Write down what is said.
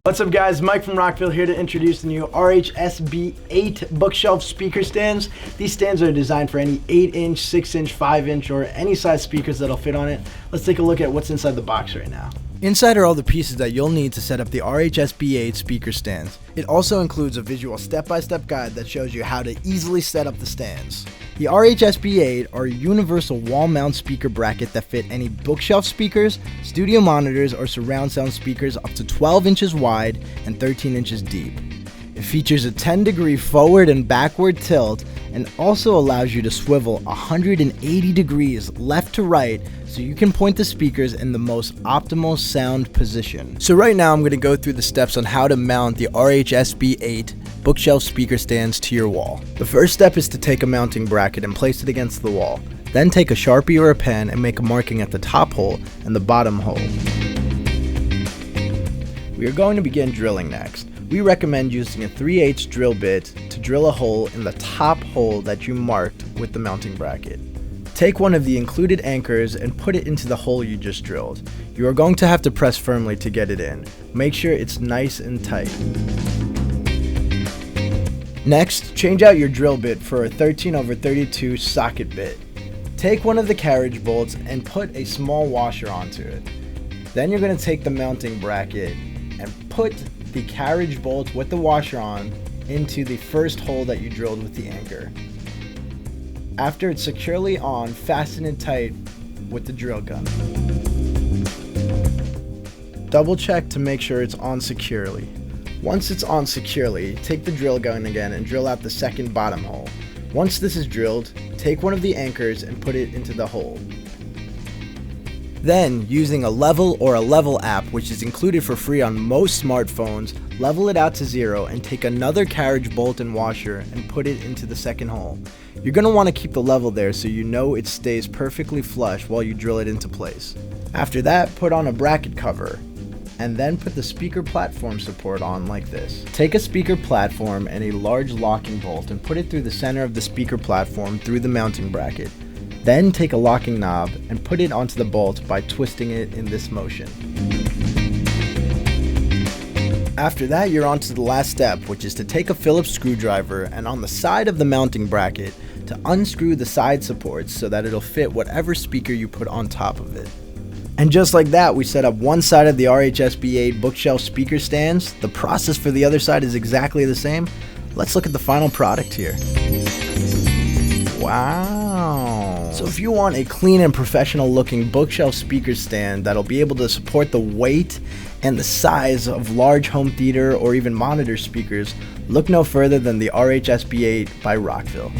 What's up guys, Mike from Rockville here to introduce the new RHSB8 bookshelf speaker stands. These stands are designed for any 8-inch, 6-inch, 5-inch, or any size speakers that'll fit on it. Let's take a look at what's inside the box right now. Inside are all the pieces that you'll need to set up the RHSB8 speaker stands. It also includes a visual step-by-step guide that shows you how to easily set up the stands. The RHSB8 are a universal wall mount speaker bracket that fit any bookshelf speakers, studio monitors, or surround sound speakers up to 12 inches wide and 13 inches deep. It features a 10-degree forward and backward tilt and also allows you to swivel 180 degrees left to right so you can point the speakers in the most optimal sound position. So right now I'm going to go through the steps on how to mount the RHSB8 bookshelf speaker stands to your wall. The first step is to take a mounting bracket and place it against the wall. Then take a Sharpie or a pen and make a marking at the top hole and the bottom hole. We are going to begin drilling next. We recommend using a 3/8 drill bit to drill a hole in the top hole that you marked with the mounting bracket. Take one of the included anchors and put it into the hole you just drilled. You are going to have to press firmly to get it in. Make sure it's nice and tight. Next, change out your drill bit for a 13/32 socket bit. Take one of the carriage bolts and put a small washer onto it. Then you're going to take the mounting bracket and put the carriage bolt with the washer on into the first hole that you drilled with the anchor. After it's securely on, fasten it tight with the drill gun. Double check to make sure it's on securely. Once it's on securely, take the drill gun again and drill out the second bottom hole. Once this is drilled, take one of the anchors and put it into the hole. Then, using a level or a level app, which is included for free on most smartphones, level it out to 0 and take another carriage bolt and washer and put it into the second hole. You're going to want to keep the level there so you know it stays perfectly flush while you drill it into place. After that, put on a bracket cover and then put the speaker platform support on like this. Take a speaker platform and a large locking bolt and put it through the center of the speaker platform through the mounting bracket. Then take a locking knob and put it onto the bolt by twisting it in this motion. After that, you're on to the last step, which is to take a Phillips screwdriver and on the side of the mounting bracket to unscrew the side supports so that it'll fit whatever speaker you put on top of it. And just like that, we set up one side of the RHSB8 bookshelf speaker stands. The process for the other side is exactly the same. Let's look at the final product here. Wow. So if you want a clean and professional looking bookshelf speaker stand that'll be able to support the weight and the size of large home theater or even monitor speakers, look no further than the RHSB8 by Rockville.